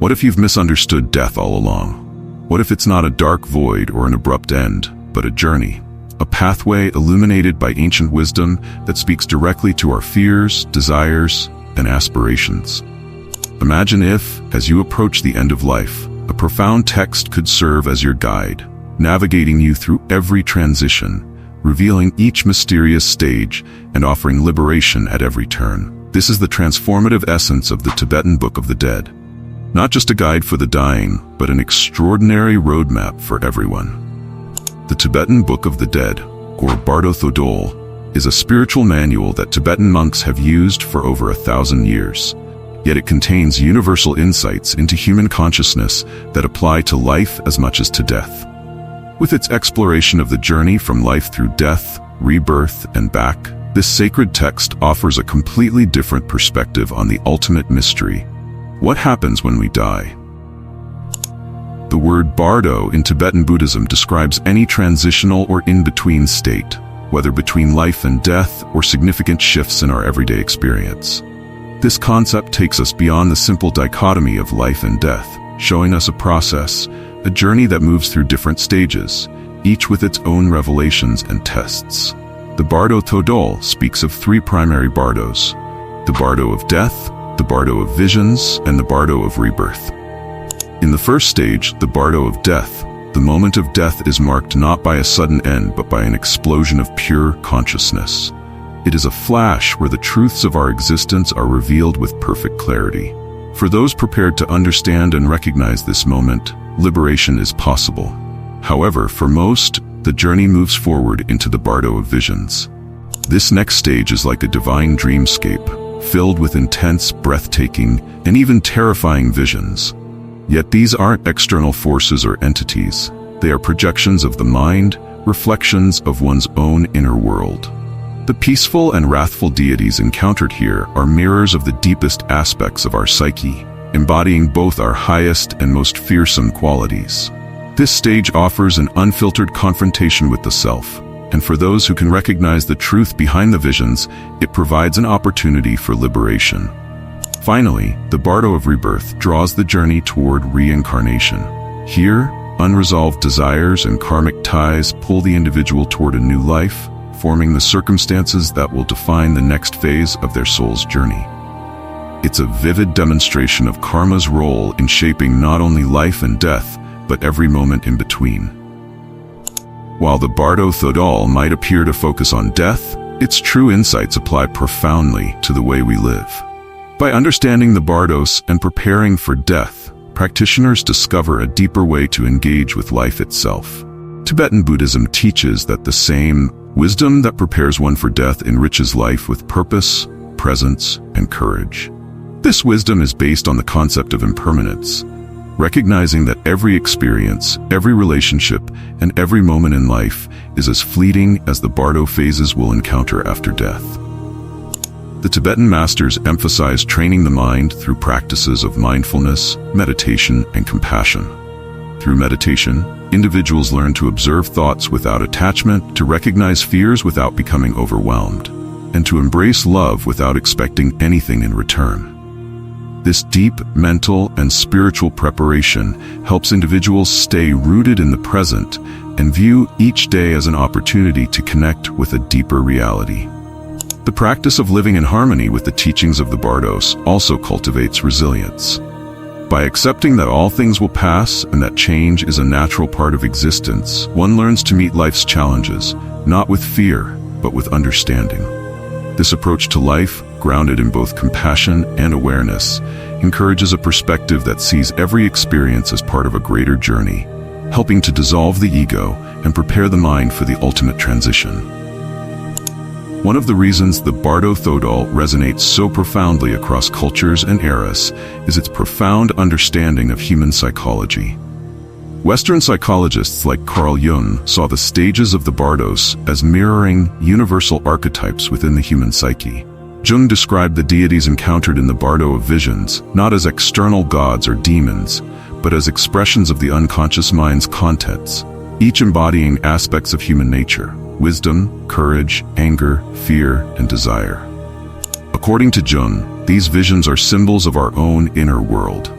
What if you've misunderstood death all along? What if it's not a dark void or an abrupt end, but a journey? A pathway illuminated by ancient wisdom that speaks directly to our fears, desires, and aspirations. Imagine if, as you approach the end of life, a profound text could serve as your guide, navigating you through every transition, revealing each mysterious stage and offering liberation at every turn. This is the transformative essence of the Tibetan Book of the Dead. Not just a guide for the dying, but an extraordinary roadmap for everyone. The Tibetan Book of the Dead, or Bardo is a spiritual manual that Tibetan monks have used for over 1,000 years. Yet it contains universal insights into human consciousness that apply to life as much as to death. With its exploration of the journey from life through death, rebirth, and back, this sacred text offers a completely different perspective on the ultimate mystery. What happens when we die? The word Bardo in Tibetan Buddhism describes any transitional or in-between state, whether between life and death or significant shifts in our everyday experience. This concept takes us beyond the simple dichotomy of life and death, showing us a process, a journey that moves through different stages, each with its own revelations and tests. The Bardo Thodol speaks of three primary Bardos: the Bardo of death, the Bardo of visions, and the Bardo of rebirth. In the first stage, the Bardo of death, the moment of death is marked not by a sudden end but by an explosion of pure consciousness. It is a flash where the truths of our existence are revealed with perfect clarity. For those prepared to understand and recognize this moment, liberation is possible. However, for most, the journey moves forward into the Bardo of visions. This next stage is like a divine dreamscape, filled with intense, breathtaking, and even terrifying visions. Yet these aren't external forces or entities. They are projections of the mind, reflections of one's own inner world. The peaceful and wrathful deities encountered here are mirrors of the deepest aspects of our psyche, embodying both our highest and most fearsome qualities. This stage offers an unfiltered confrontation with the self, and for those who can recognize the truth behind the visions, it provides an opportunity for liberation. Finally, the Bardo of rebirth draws the journey toward reincarnation. Here, unresolved desires and karmic ties pull the individual toward a new life, forming the circumstances that will define the next phase of their soul's journey. It's a vivid demonstration of karma's role in shaping not only life and death, but every moment in between. While the Bardo Thodol might appear to focus on death, its true insights apply profoundly to the way we live. By understanding the Bardos and preparing for death, practitioners discover a deeper way to engage with life itself. Tibetan Buddhism teaches that the same wisdom that prepares one for death enriches life with purpose, presence, and courage. This wisdom is based on the concept of impermanence, recognizing that every experience, every relationship, and every moment in life is as fleeting as the Bardo phases we'll encounter after death. The Tibetan masters emphasize training the mind through practices of mindfulness, meditation, and compassion. Through meditation, individuals learn to observe thoughts without attachment, to recognize fears without becoming overwhelmed, and to embrace love without expecting anything in return. This deep mental and spiritual preparation helps individuals stay rooted in the present and view each day as an opportunity to connect with a deeper reality. The practice of living in harmony with the teachings of the Bardos also cultivates resilience. By accepting that all things will pass and that change is a natural part of existence, one learns to meet life's challenges, not with fear, but with understanding. This approach to life, grounded in both compassion and awareness, encourages a perspective that sees every experience as part of a greater journey, helping to dissolve the ego and prepare the mind for the ultimate transition. One of the reasons the Bardo Thodol resonates so profoundly across cultures and eras is its profound understanding of human psychology. Western psychologists like Carl Jung saw the stages of the Bardos as mirroring universal archetypes within the human psyche. Jung described the deities encountered in the Bardo of visions not as external gods or demons, but as expressions of the unconscious mind's contents, each embodying aspects of human nature: wisdom, courage, anger, fear, and desire. According to Jung, these visions are symbols of our own inner world.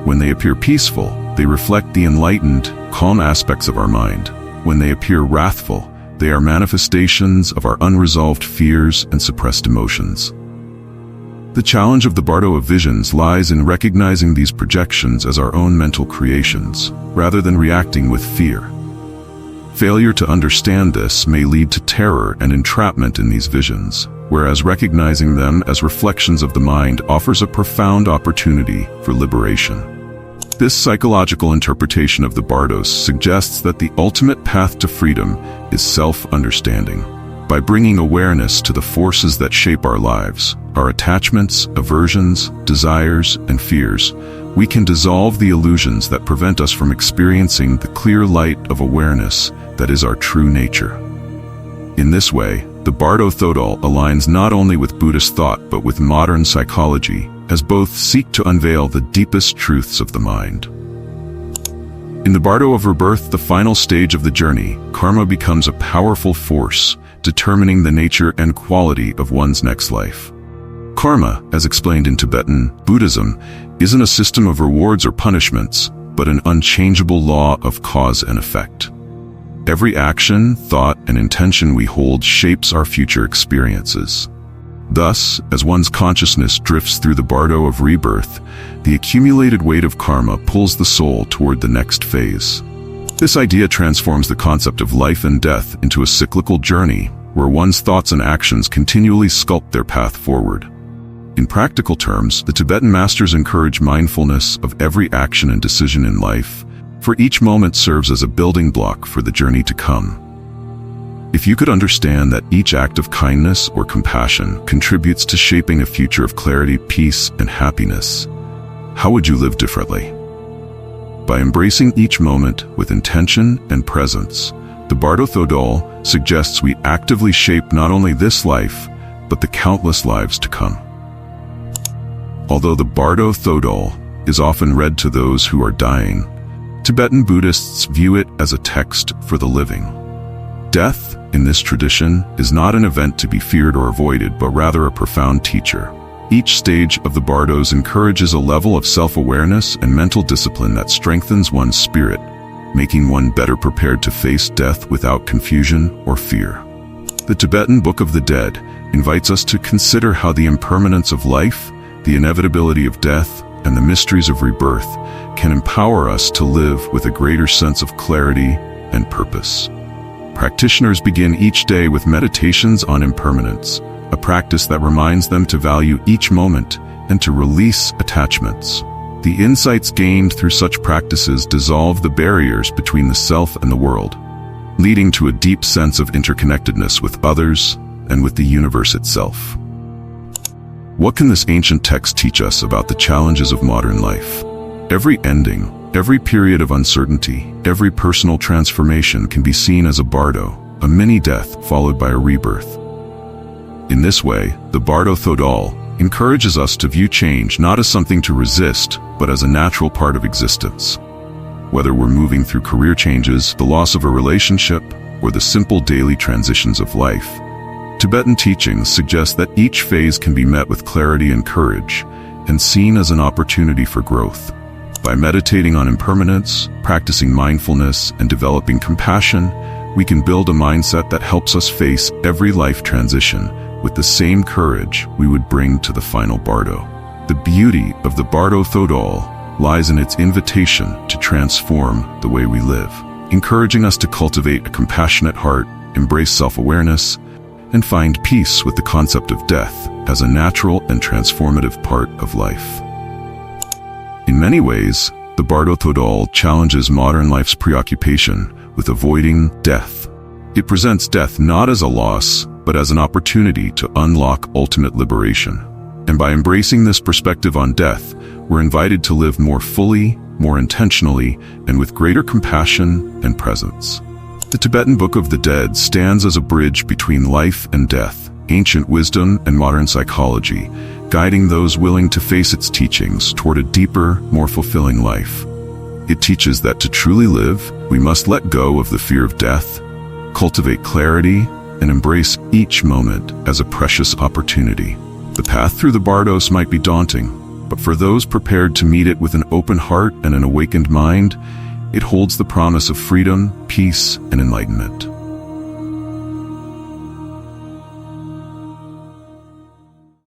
When they appear peaceful, they reflect the enlightened, calm aspects of our mind. When they appear wrathful, they are manifestations of our unresolved fears and suppressed emotions. The challenge of the Bardo of Visions lies in recognizing these projections as our own mental creations, rather than reacting with fear. Failure to understand this may lead to terror and entrapment in these visions, whereas recognizing them as reflections of the mind offers a profound opportunity for liberation. This psychological interpretation of the Bardos suggests that the ultimate path to freedom is self-understanding. By bringing awareness to the forces that shape our lives, our attachments, aversions, desires, and fears, we can dissolve the illusions that prevent us from experiencing the clear light of awareness that is our true nature. In this way, the Bardo Thodol aligns not only with Buddhist thought but with modern psychology, as both seek to unveil the deepest truths of the mind. In the Bardo of Rebirth, the final stage of the journey, karma becomes a powerful force, determining the nature and quality of one's next life. Karma, as explained in Tibetan Buddhism, isn't a system of rewards or punishments, but an unchangeable law of cause and effect. Every action, thought, and intention we hold shapes our future experiences. Thus, as one's consciousness drifts through the Bardo of rebirth, the accumulated weight of karma pulls the soul toward the next phase. This idea transforms the concept of life and death into a cyclical journey, where one's thoughts and actions continually sculpt their path forward. In practical terms, the Tibetan masters encourage mindfulness of every action and decision in life, for each moment serves as a building block for the journey to come. If you could understand that each act of kindness or compassion contributes to shaping a future of clarity, peace, and happiness, how would you live differently? By embracing each moment with intention and presence, the Bardo Thodol suggests we actively shape not only this life, but the countless lives to come. Although the Bardo Thodol is often read to those who are dying, Tibetan Buddhists view it as a text for the living. Death, in this tradition, is not an event to be feared or avoided, but rather a profound teacher. Each stage of the Bardos encourages a level of self-awareness and mental discipline that strengthens one's spirit, making one better prepared to face death without confusion or fear. The Tibetan Book of the Dead invites us to consider how the impermanence of life, the inevitability of death, and the mysteries of rebirth can empower us to live with a greater sense of clarity and purpose. Practitioners begin each day with meditations on impermanence, a practice that reminds them to value each moment and to release attachments. The insights gained through such practices dissolve the barriers between the self and the world, leading to a deep sense of interconnectedness with others and with the universe itself. What can this ancient text teach us about the challenges of modern life? Every ending, every period of uncertainty, every personal transformation can be seen as a bardo, a mini-death followed by a rebirth. In this way, the Bardo Thodol encourages us to view change not as something to resist, but as a natural part of existence. Whether we're moving through career changes, the loss of a relationship, or the simple daily transitions of life, Tibetan teachings suggest that each phase can be met with clarity and courage, and seen as an opportunity for growth. By meditating on impermanence, practicing mindfulness, and developing compassion, we can build a mindset that helps us face every life transition with the same courage we would bring to the final Bardo. The beauty of the Bardo Thodol lies in its invitation to transform the way we live, encouraging us to cultivate a compassionate heart, embrace self-awareness, and find peace with the concept of death as a natural and transformative part of life. In many ways, the Bardo Thodol challenges modern life's preoccupation with avoiding death. It presents death not as a loss, but as an opportunity to unlock ultimate liberation. And by embracing this perspective on death, we're invited to live more fully, more intentionally, and with greater compassion and presence. The Tibetan Book of the Dead stands as a bridge between life and death, ancient wisdom and modern psychology, guiding those willing to face its teachings toward a deeper, more fulfilling life. It teaches that to truly live, we must let go of the fear of death, cultivate clarity, and embrace each moment as a precious opportunity. The path through the Bardos might be daunting, But for those prepared to meet it with an open heart and an awakened mind, it holds the promise of freedom, peace, and enlightenment.